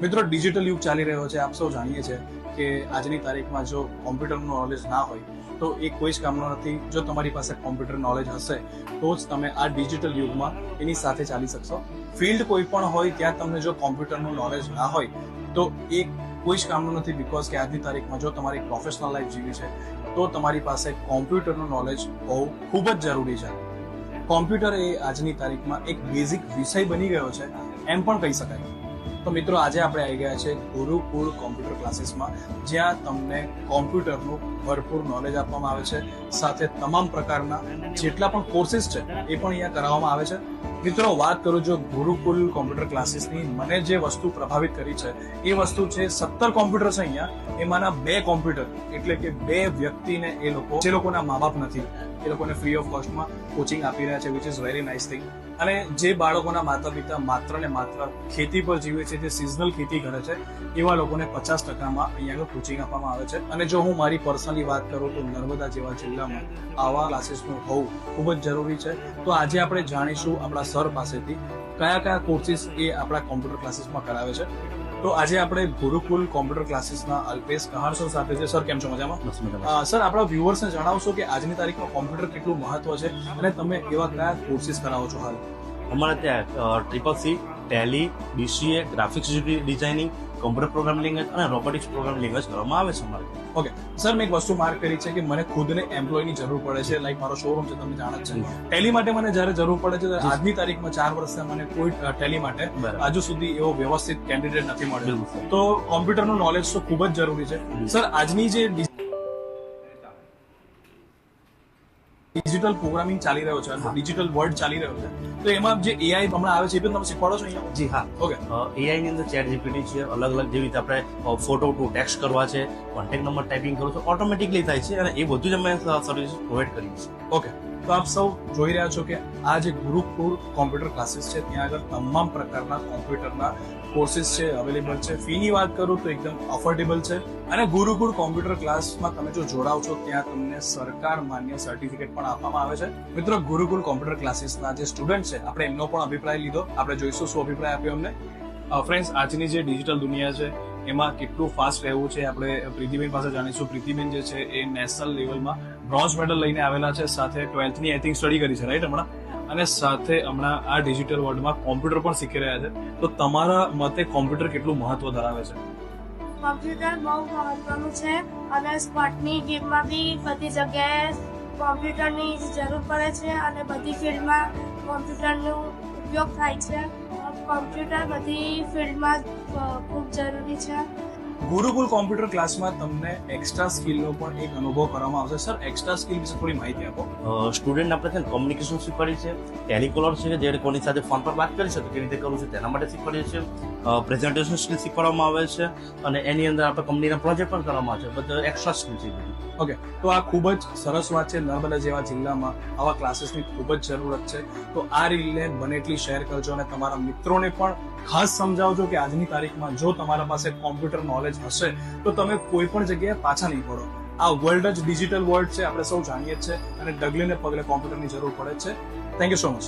મિત્રો, ડિજિટલ યુગ ચાલી રહ્યો છે. આપ સૌ જાણીએ છીએ કે આજની તારીખમાં જો કોમ્પ્યુટરનું નોલેજ ના હોય તો એ કોઈ જ કામનો નથી. જો તમારી પાસે કોમ્પ્યુટર નોલેજ હશે તો જ તમે આ ડિજિટલ યુગમાં એની સાથે ચાલી શકશો. ફિલ્ડ કોઈ પણ હોય ત્યાં તમને જો કોમ્પ્યુટરનું નોલેજ ના હોય તો એ કોઈ જ કામનું નથી. બીકોઝ કે આજની તારીખમાં જો તમારી પ્રોફેશનલ લાઈફ જીવી છે તો તમારી પાસે કોમ્પ્યુટરનું નોલેજ હોવું ખૂબ જ જરૂરી છે. કોમ્પ્યુટર એ આજની તારીખમાં એક બેઝિક વિષય બની ગયો છે એમ પણ કહી શકાય. તો મિત્રો, આજે આપણે આવી ગયા છે ગુરુકુળ કોમ્પ્યુટર ક્લાસીસમાં, જ્યાં તમને કોમ્પ્યુટરનું ભરપૂર નોલેજ આપવામાં આવે છે. સાથે તમામ પ્રકારના જેટલા પણ કોર્સિસ છે એ પણ અહીંયા કરાવવામાં આવે છે. મિત્રો, વાત કરું જો ગુરુકુળ કોમ્પ્યુટર ક્લાસીસની, મને જે વસ્તુ પ્રભાવિત કરી છે એ વસ્તુ છે 17 કોમ્પ્યુટર છે અહીંયા. એમાંના 2 કોમ્પ્યુટર એટલે કે 2 વ્યક્તિને એ લોકો, જે લોકોના મા બાપ નથી, એ લોકોને ફ્રી ઓફ કોસ્ટમાં કોચિંગ આપી રહ્યા છે, which is very nice thing. અને જે બાળકોના માતા પિતા માત્ર ને માત્ર ખેતી પર જીવે છે, જે સિઝનલ ખેતી કરે છે, એવા લોકોને 50%માં અહીંયા કોચિંગ આપવામાં આવે છે. અને જો હું મારી પર્સનલી વાત કરું તો નર્મદા જેવા જિલ્લામાં આવા ક્લાસીસનું હોવું ખૂબ જ જરૂરી છે. તો આજે આપણે જાણીશું આપણા સર પાસેથી કયા કયા કોર્સિસ એ આપણા કોમ્પ્યુટર ક્લાસીસમાં કરાવે છે. તો આજે આપણે ગુરુકુળ કોમ્પ્યુટર ક્લાસીસના અલ્પેશ કહાર સર સાથે છે. સર, કેમ છો? મજામાં? સર, આપણા વ્યુઅર્સને જણાવશો કે આજની તારીખમાં કોમ્પ્યુટર કેટલું મહત્વ છે અને તમે એવા કયા કોર્સિસ કરાવો છો હાલ? અમારે ત્યાં CCC, Tally, BCA, graphics designing, computer programming language અને રોબોટિક્સ પ્રોગ્રામિંગ લેંગ્વેજ કરવામાં આવે છે અમારે. ઓકે સર, મેં એક વસ્તુ માર્ક કરી છે કે મને ખુદને એમ્પ્લોયની જરૂર પડે છે. લાઈક મારો શોરૂમ છે, તમે જાણો જ છે. ટેલી માટે મને જ્યારે જરૂર પડે છે, આજની તારીખમાં 4 વર્ષથી મને કોઈ ટેલી માટે હજુ સુધી એવો વ્યવસ્થિત કેન્ડિડેટ નથી મળ્યો. તો કોમ્પ્યુટરનું નોલેજ તો ખૂબ જ જરૂરી છે. સર, આજની જે ડિજિટલ પ્રોગ્રામિંગ ચાલી રહ્યો છે, ડિજિટલ વર્લ્ડ ચાલી રહ્યો છે, તો એમાં જે AI હમણાં આવે છે એ પણ તમે શીખવાડો છો અહીંયા? જી હા. ઓકે. AI ની અંદર ChatGPT છે, અલગ અલગ જેવી રીતે આપણે ફોટો ટુ ટેક્સ્ટ કરવા છે, કોન્ટેક્ટ નંબર ટાઈપિંગ કરવું છે, ઓટોમેટિકલી થાય છે અને એ બધું જ અમે સર્વિસ પ્રોવાઈડ કરીએ છીએ. ઓકે, તો આપ સૌ જોઈ રહ્યા છો કે આ જે ગુરુકુળ કોમ્પ્યુટર ક્લાસીસ છે ત્યાં આગળ તમામ પ્રકારના કોમ્પ્યુટરના કોર્સિસ છે અવેલેબલ છે. ફીની વાત કરું તો એકદમ અફોર્ડેબલ છે. અને ગુરુકુળ કોમ્પ્યુટર ક્લાસમાં તમે જો જોડાવ છો ત્યાં તમને સરકાર માન્ય સર્ટિફિકેટ પણ આપવામાં આવે છે. મિત્રો, ગુરુકુળ કોમ્પ્યુટર ક્લાસીસના જે સ્ટુડન્ટ છે, આપણે એમનો પણ અભિપ્રાય લીધો. આપણે જોઈશું શું અભિપ્રાય આપ્યો અમને. ફ્રેન્ડ્સ, આજની જે ડિજિટલ દુનિયા છે એમાં કેટલું ફાસ્ટ રહેવું છે આપણે પ્રીતિબેન પાસે જાણીશું. પ્રીતિબેન જે છે એ નેશનલ લેવલમાં બ્રોન્ઝ મેડલ લઈને આવેલા છે. સાથે 12th ની આઈ થિંક સ્ટડી કરી છે, રાઈટ, હમણાં? અને સાથે હમણાં આ ડિજિટલ વર્લ્ડમાં કોમ્પ્યુટર પણ શીખી રહ્યા છે. તો તમારા મતે કોમ્પ્યુટર કેટલું મહત્વ ધરાવે છે? કોમ્પ્યુટર બહુ મહત્વનું છે અને સ્પોર્ટની ગેમમાં બી બધી જગ્યાએ કોમ્પ્યુટરની જરૂર પડે છે અને બધી ફિલ્ડમાં કોમ્પ્યુટરનો ઉપયોગ થાય છે. કોમ્પ્યુટર બધી ફિલ્ડમાં ખૂબ જરૂરી છે. ગુરુકુળ કોમ્પ્યુટર ક્લાસમાં તમને એક્સ્ટ્રા સ્કિલનો પણ એક અનુભવ કરવામાં આવશે. સર, એક્સ્ટ્રા સ્કિલ વિશે થોડી માહિતી આપો. સ્ટુડન્ટ આપણે છે ને કોમ્યુનિકેશન શીખવાડીએ છીએ, ટેલિકોલર છે જે કોની સાથે ફોન પર વાત કરી છે તો કેવી રીતે કરવું છે તેના માટે શીખવાડીએ છીએ. પ્રેઝન્ટેશન સ્કિલ શીખવાડવામાં આવે છે અને એની અંદર આપણે કંપનીના પ્રોજેક્ટ પણ કરવામાં આવે છે. બધા એક્સ્ટ્રા સ્કિલ છે. ઓકે, તો આ ખૂબ જ સરસ વાત છે. નર્મદા જેવા જિલ્લામાં આવા ક્લાસીસની ખૂબ જ જરૂરત છે. તો આ રીલને બને એટલી શેર કરજો અને તમારા મિત્રોને પણ ખાસ સમજાવજો કે આજની તારીખમાં જો તમારા પાસે કોમ્પ્યુટર નોલેજ હશે તો તમે કોઈ પણ જગ્યાએ પાછા નહીં પડો. આ વર્લ્ડ જ ડિજિટલ વર્લ્ડ છે, આપણે સૌ જાણીએ જ છે, અને ડગલે ને પગલે કોમ્પ્યુટરની જરૂર પડે છે. Thank you so much.